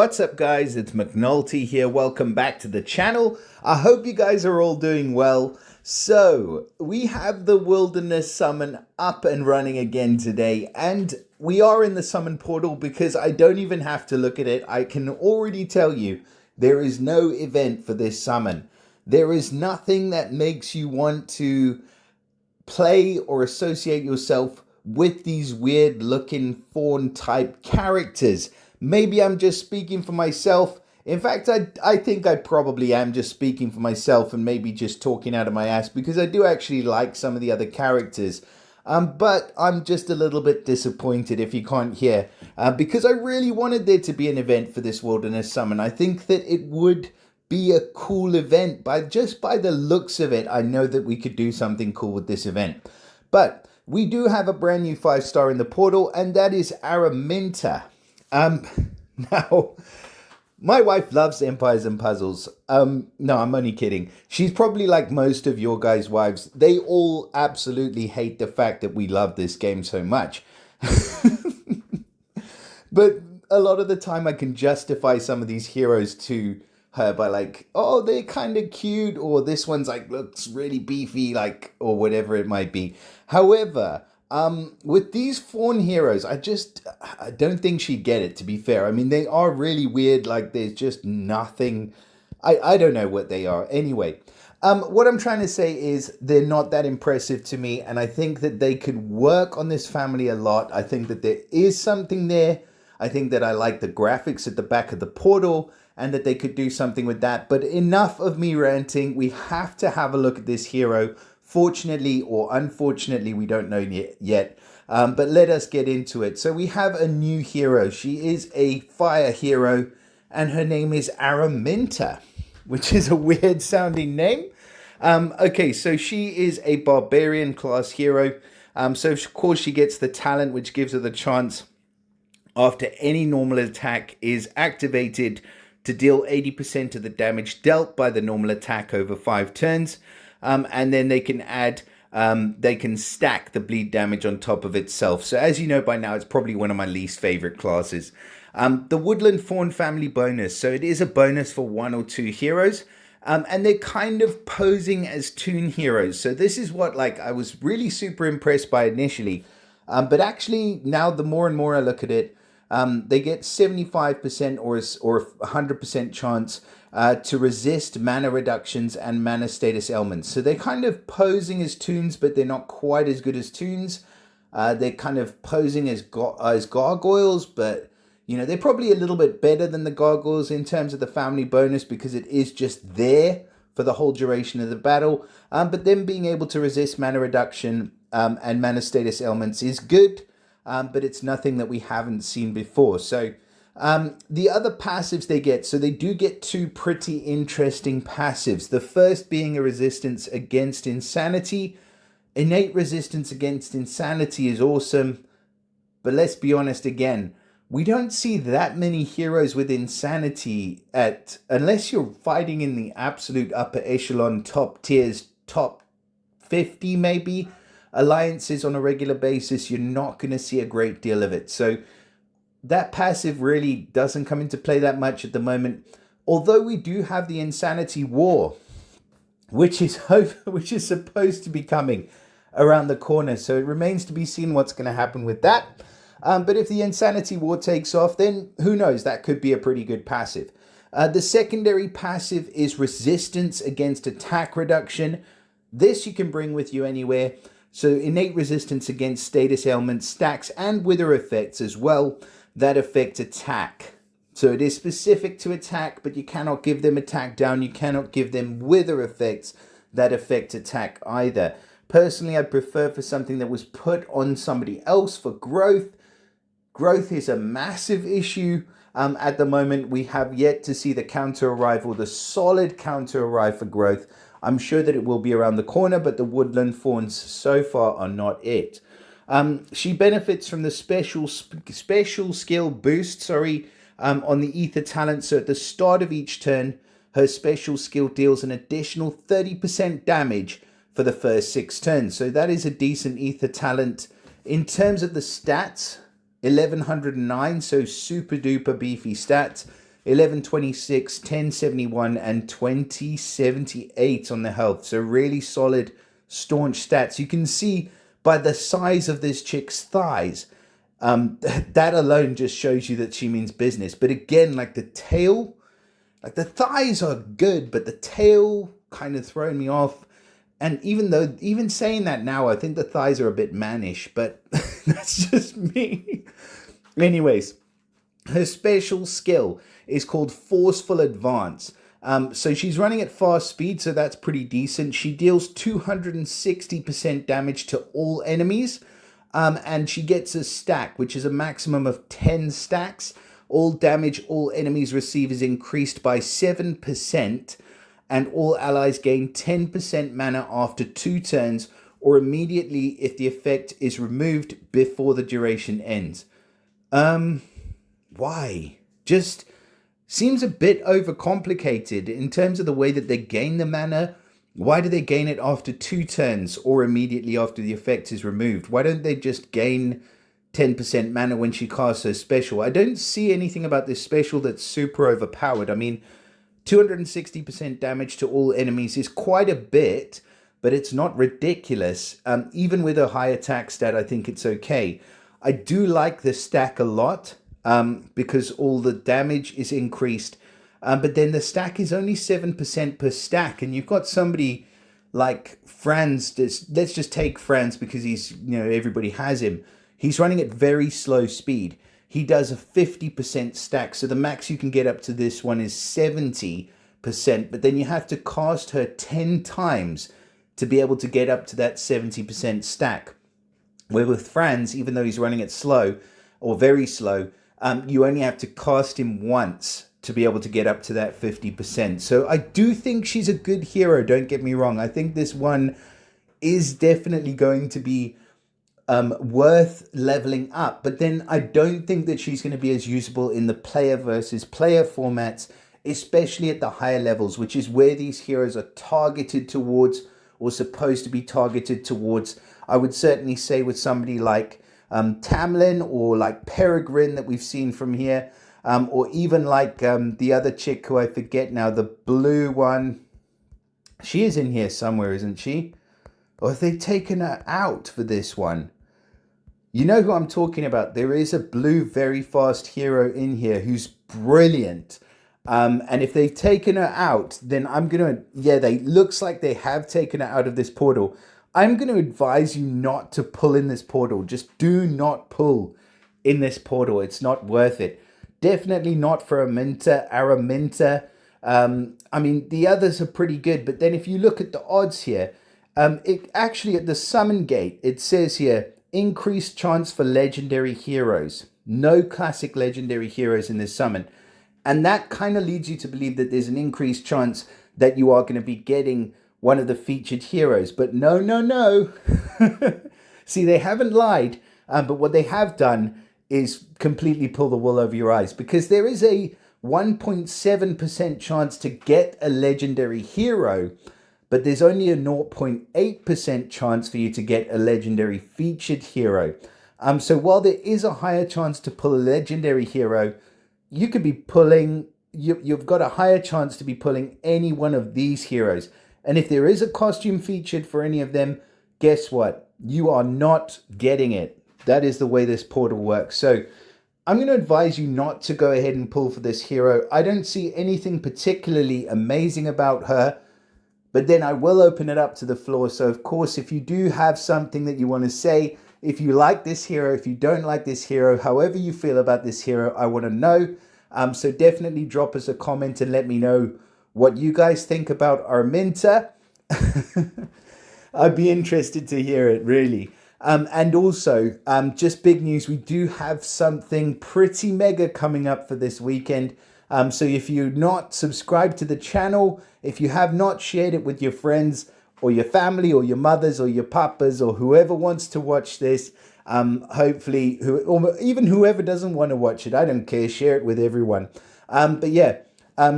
What's up, guys? It's McNulty here. Welcome back to the channel. I hope you guys are all doing well. So we have the Wilderness Summon up and running again today, and we are in the summon portal because I don't even have to look at it. I can already tell you there is no event for this summon. There is nothing that makes you want to play or associate yourself with these weird looking fawn type characters. Maybe I'm just speaking for myself. In fact, I think I probably am just speaking for myself and maybe just talking out of my ass, because I do actually like some of the other characters. But I'm just a little bit disappointed, if you can't hear, because I really wanted there to be an event for this Wilderness Summon. I think that it would be a cool event. Just by the looks of it, I know that we could do something cool with this event. But we do have a brand new 5-star in the portal, and that is Araminta. Now, my wife loves Empires and Puzzles. No, I'm only kidding. She's probably like most of your guys' wives. They all absolutely hate the fact that we love this game so much. But a lot of the time I can justify some of these heroes to her by like, oh, they're kind of cute, or this one's like looks really beefy, like, or whatever it might be. However, with these fawn heroes, I don't think she'd get it, to be fair. I mean, they are really weird. Like, there's just nothing. I don't know what they are. Anyway, what I'm trying to say is they're not that impressive to me, and I think that they could work on this family a lot. I think that there is something there. I think that I like the graphics at the back of the portal, and that they could do something with that. But enough of me ranting. We have to have a look at this hero. Fortunately or unfortunately, we don't know yet, but let us get into it. So we have a new hero. She is a fire hero, and her name is Araminta, which is a weird sounding name. Okay, so she is a barbarian class hero. So of course she gets the talent, which gives her the chance after any normal attack is activated to deal 80% of the damage dealt by the normal attack over 5 turns. And then they can add, they can stack the bleed damage on top of itself. So as you know by now, it's probably one of my least favorite classes. The Woodland Faun family bonus. So it is a bonus for 1 or 2 heroes. And they're kind of posing as toon heroes. So this is what I was really super impressed by initially. But actually now the more and more I look at it, they get 75% or 100% chance to resist mana reductions and mana status ailments. So they're kind of posing as toons, but they're not quite as good as toons. They're kind of posing as gargoyles, but they're probably a little bit better than the gargoyles in terms of the family bonus, because it is just there for the whole duration of the battle. But them being able to resist mana reduction and mana status ailments is good. But it's nothing that we haven't seen before. So the other passives they get, so they do get 2 pretty interesting passives. The first being a resistance against insanity. Innate resistance against insanity is awesome. But let's be honest again, we don't see that many heroes with insanity unless you're fighting in the absolute upper echelon, top tiers, top 50 maybe. Alliances on a regular basis, you're not going to see a great deal of it. So that passive really doesn't come into play that much at the moment. Although we do have the Insanity War, which is supposed to be coming around the corner. So it remains to be seen what's going to happen with that. But if the Insanity War takes off, then who knows? That could be a pretty good passive. The secondary passive is resistance against attack reduction. This you can bring with you anywhere. So innate resistance against status ailments, stacks, and wither effects as well that affect attack. So it is specific to attack, but you cannot give them attack down. You cannot give them wither effects that affect attack either. Personally, I prefer for something that was put on somebody else for growth. Growth is a massive issue. At the moment, we have yet to see the counter arrive, or the solid counter arrive for growth. I'm sure that it will be around the corner, but the Woodland Fauns so far are not it. She benefits from the special skill boost, on the Ether talent. So at the start of each turn, her special skill deals an additional 30% damage for the first 6 turns. So that is a decent Ether talent. In terms of the stats, 1109, so super duper beefy stats. 1126, 1071, and 2078 on the health. So really solid, staunch stats. You can see by the size of this chick's thighs, that alone just shows you that she means business. But again, like the tail, like the thighs are good, but the tail kind of throwing me off. And even saying that now, I think the thighs are a bit mannish, but that's just me. Anyways, her special skill is called Forceful Advance. So she's running at fast speed, so that's pretty decent. She deals 260% damage to all enemies, and she gets a stack, which is a maximum of 10 stacks. All damage all enemies receive is increased by 7%, and all allies gain 10% mana after 2 turns, or immediately if the effect is removed before the duration ends. Why? Just seems a bit overcomplicated in terms of the way that they gain the mana. Why do they gain it after 2 turns or immediately after the effect is removed? Why don't they just gain 10% mana when she casts her special? I don't see anything about this special that's super overpowered. I mean, 260% damage to all enemies is quite a bit, but it's not ridiculous. Even with a high attack stat, I think it's okay. I do like the stack a lot because all the damage is increased. But then the stack is only 7% per stack. And you've got somebody like Franz. Let's just take Franz because he's, everybody has him. He's running at very slow speed. He does a 50% stack. So the max you can get up to this one is 70%. But then you have to cast her 10 times to be able to get up to that 70% stack. Where with Franz, even though he's running it slow or very slow, you only have to cast him once to be able to get up to that 50%. So I do think she's a good hero, don't get me wrong. I think this one is definitely going to be worth leveling up. But then I don't think that she's going to be as usable in the player versus player formats, especially at the higher levels, which is where these heroes are targeted towards or supposed to be targeted towards. I would certainly say with somebody like Tamlin or like Peregrine that we've seen from here, or even like the other chick who I forget now, the blue one. She is in here somewhere, isn't she? Or have they taken her out for this one? You know who I'm talking about. There is a blue, very fast hero in here who's brilliant. And if they've taken her out, then I'm going to... Yeah, looks like they have taken her out of this portal. I'm going to advise you not to pull in this portal. Just do not pull in this portal. It's not worth it. Definitely not for Araminta. I mean, the others are pretty good. But then if you look at the odds here, it actually at the summon gate, it says here, increased chance for legendary heroes. No classic legendary heroes in this summon. And that kind of leads you to believe that there's an increased chance that you are going to be getting one of the featured heroes. But no. See, they haven't lied. But what they have done is completely pull the wool over your eyes. Because there is a 1.7% chance to get a legendary hero. But there's only a 0.8% chance for you to get a legendary featured hero. So while there is a higher chance to pull a legendary hero, you could be pulling, you've got a higher chance to be pulling any one of these heroes. And if there is a costume featured for any of them, guess what? You are not getting it. That is the way this portal works. So I'm going to advise you not to go ahead and pull for this hero. I don't see anything particularly amazing about her. But then I will open it up to the floor. So, of course, if you do have something that you want to say, if you like this hero, if you don't like this hero, however you feel about this hero, I want to know. So definitely drop us a comment and let me know what you guys think about Araminta. I'd be interested to hear it, really. And also, just big news, we do have something pretty mega coming up for this weekend. So if you're not subscribed to the channel, if you have not shared it with your friends or your family or your mothers or your papas or whoever wants to watch this, hopefully, or even whoever doesn't want to watch it, I don't care, share it with everyone. But yeah,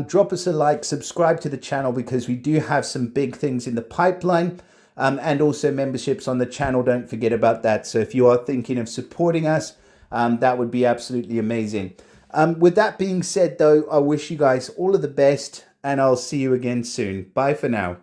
drop us a like, subscribe to the channel because we do have some big things in the pipeline. And also memberships on the channel, don't forget about that. So if you are thinking of supporting us, that would be absolutely amazing. With that being said, though, I wish you guys all of the best, and I'll see you again soon. Bye for now.